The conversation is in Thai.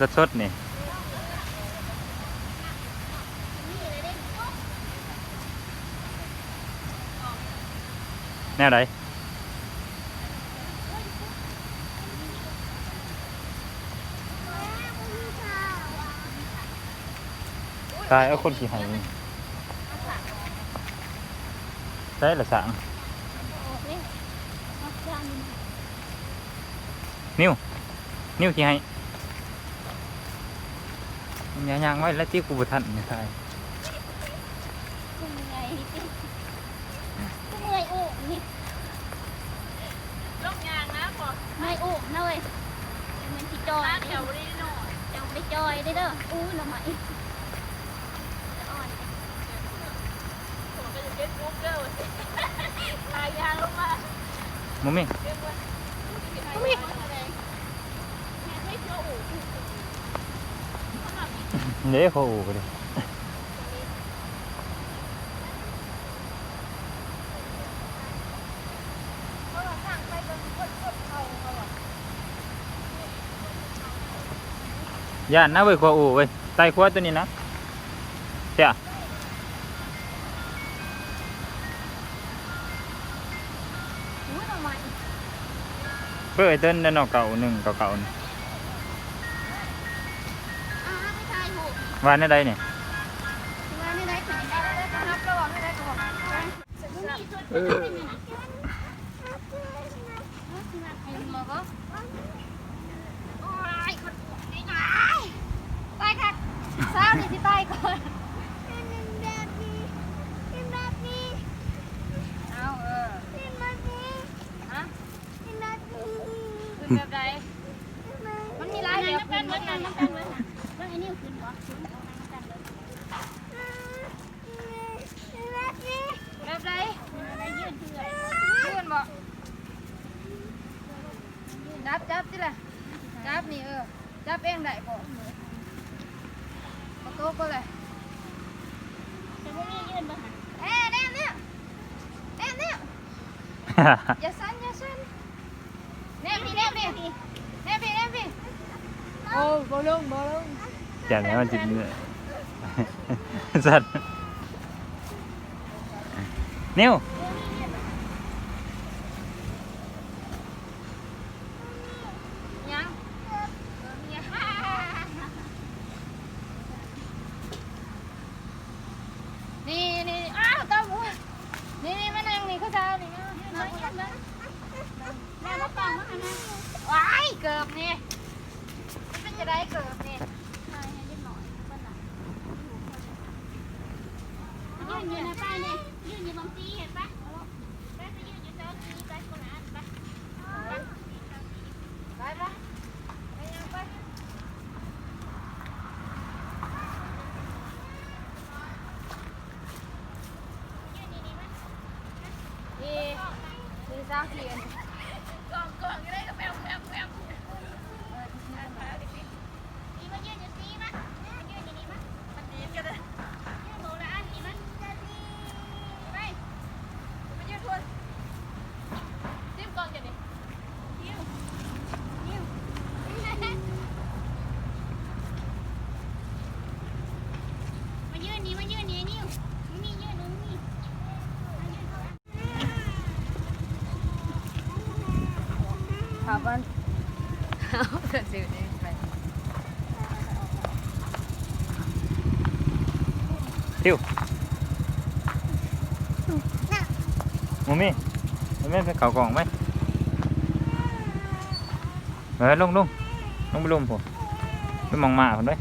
ตัดสดนี่แนวไหนตายเอาคนขี่หายได้ละสังนิ้วขี่ให้ยังไว้แล้วที่กูบุทันไม่ใช่ไม่อู้นะเว้ยมันที่จอยเดี๋ยวได้หน่อยยังไม่จอยได้เด้ออู้ละไหมลายยางลงมามุ้มี่เดี๋ยวเขาอู่กันดิย่านนะเว้ยขวาอู่เว้ยไต่ขวาตัวนี้นะเจ้าเพื่อไอ้เต้นนั่นเอาเก่าหนึ่งเก่าๆนี่วานได้เนี่ยตายค่ะเศร้าดิที่ตายก่อนเอาฮะคือแบบใดมันมีลายเดียวกันเหมือนกันน้ำกันเลยแล้วไอ้นี่ขึ้นเหรอแบบใดยืนบ่จับสิล่ะจับนี่จับเองได้บ่กระโต๊ะก็เลยจะไม่มียืนบ่ฮะแนมเนี่ยอย่าสั่นแนมพี่โอ้บ่ลงจังไงมันจิตสัตว์นิ้วนี่อ้าวตาบัวนี่มานั่งนี่เขาเจ้านี่แม่มาปังมาหานะว้ายเกือบนี่มันเป็นจะได้เกือบนี่ให้นิดหน่อยยืนอยู่ในป้ายนี่ยืนอยู่บางทีเห็นปะแม่จะยืนอยู่เจ้าทีไปคนละอันไปยังไปนี่สร้างเทียนกล่องก็ได้กับแมวนี่มายืนอยู่นี่มั้ยยืนอยู่นี่มั้ยมันยืนกันเลยยืนโบราณนี่มั้ยไปมายืนทวนจิ้มกล่องจะดิยิ้วมายืนนี่นิ้วนี่ยืนตรงนี้ครับมันเอาเกิดสิวนี่ไป ทิวมุ้มี่ไม่ไปเข่ากล่องไหมลงไปลุมผมไปมองมาผมด้วย